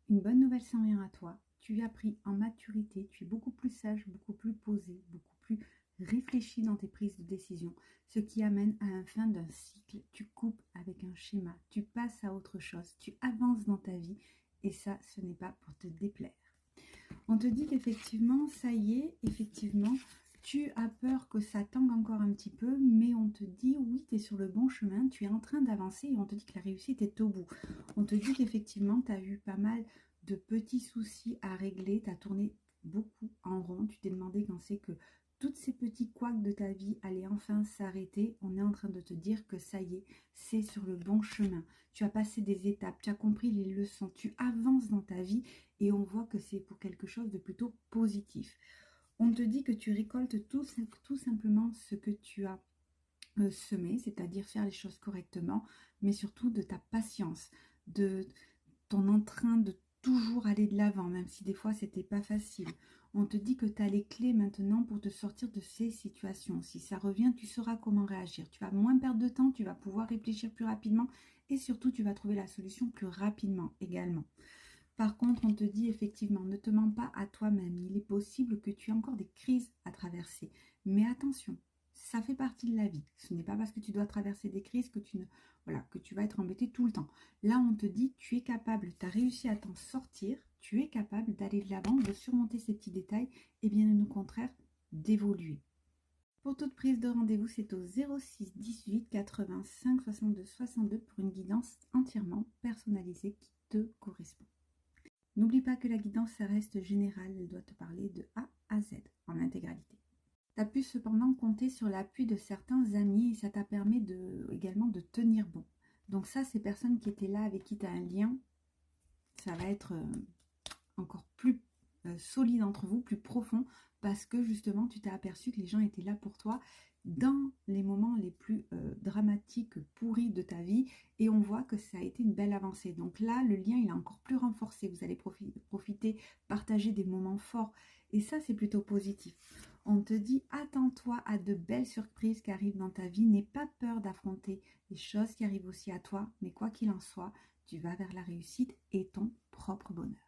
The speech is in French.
Une bonne nouvelle s'en vient à toi. Tu as pris en maturité, tu es beaucoup plus sage, beaucoup plus posé, beaucoup plus réfléchi dans tes prises de décision, ce qui amène à un fin d'un cycle. Tu coupes avec un schéma, tu passes à autre chose, tu avances dans ta vie et ça, ce n'est pas pour te déplaire. On te dit qu'effectivement, ça y est, effectivement, tu as peur que ça tangue encore un petit peu, mais on te dit oui, tu es sur le bon chemin, tu es en train d'avancer et on te dit que la réussite est au bout. On te dit qu'effectivement, tu as eu pas mal de petits soucis à régler, tu as tourné beaucoup en rond, tu t'es demandé quand c'est que tous ces petits couacs de ta vie allaient enfin s'arrêter. On est en train de te dire que ça y est, c'est sur le bon chemin. Tu as passé des étapes, tu as compris les leçons, tu avances dans ta vie et on voit que c'est pour quelque chose de plutôt positif. On te dit que tu récoltes tout simplement ce que tu as semé, c'est-à-dire faire les choses correctement, mais surtout de ta patience, de ton entrain de toujours aller de l'avant, même si des fois c'était pas facile. On te dit que tu as les clés maintenant pour te sortir de ces situations. Si ça revient, tu sauras comment réagir. Tu vas moins perdre de temps, tu vas pouvoir réfléchir plus rapidement et surtout tu vas trouver la solution plus rapidement également. Par contre, on te dit effectivement, ne te mens pas à toi-même. Il est possible que tu aies encore des crises à traverser. Mais attention, ça fait partie de la vie. Ce n'est pas parce que tu dois traverser des crises que que tu vas être embêté tout le temps. Là, on te dit, tu es capable, tu as réussi à t'en sortir, tu es capable d'aller de l'avant, de surmonter ces petits détails et bien au contraire, d'évoluer. Pour toute prise de rendez-vous, c'est au 06 18 85 62 62 pour une guidance entièrement personnalisée qui te correspond. N'oublie pas que la guidance, ça reste générale, elle doit te parler de A à Z en intégralité. Tu as pu cependant compter sur l'appui de certains amis et ça t'a permis également de tenir bon. Donc ça, ces personnes qui étaient là, avec qui tu as un lien, ça va être encore plus solide entre vous, plus profond, parce que justement, tu t'es aperçu que les gens étaient là pour toi dans les moments les plus dramatiques, pourris de ta vie, et on voit que ça a été une belle avancée. Donc là, le lien, il est encore plus renforcé. Vous allez profiter, partager des moments forts, et ça, c'est plutôt positif. On te dit, attends-toi à de belles surprises qui arrivent dans ta vie. N'aie pas peur d'affronter les choses qui arrivent aussi à toi, mais quoi qu'il en soit, tu vas vers la réussite et ton propre bonheur.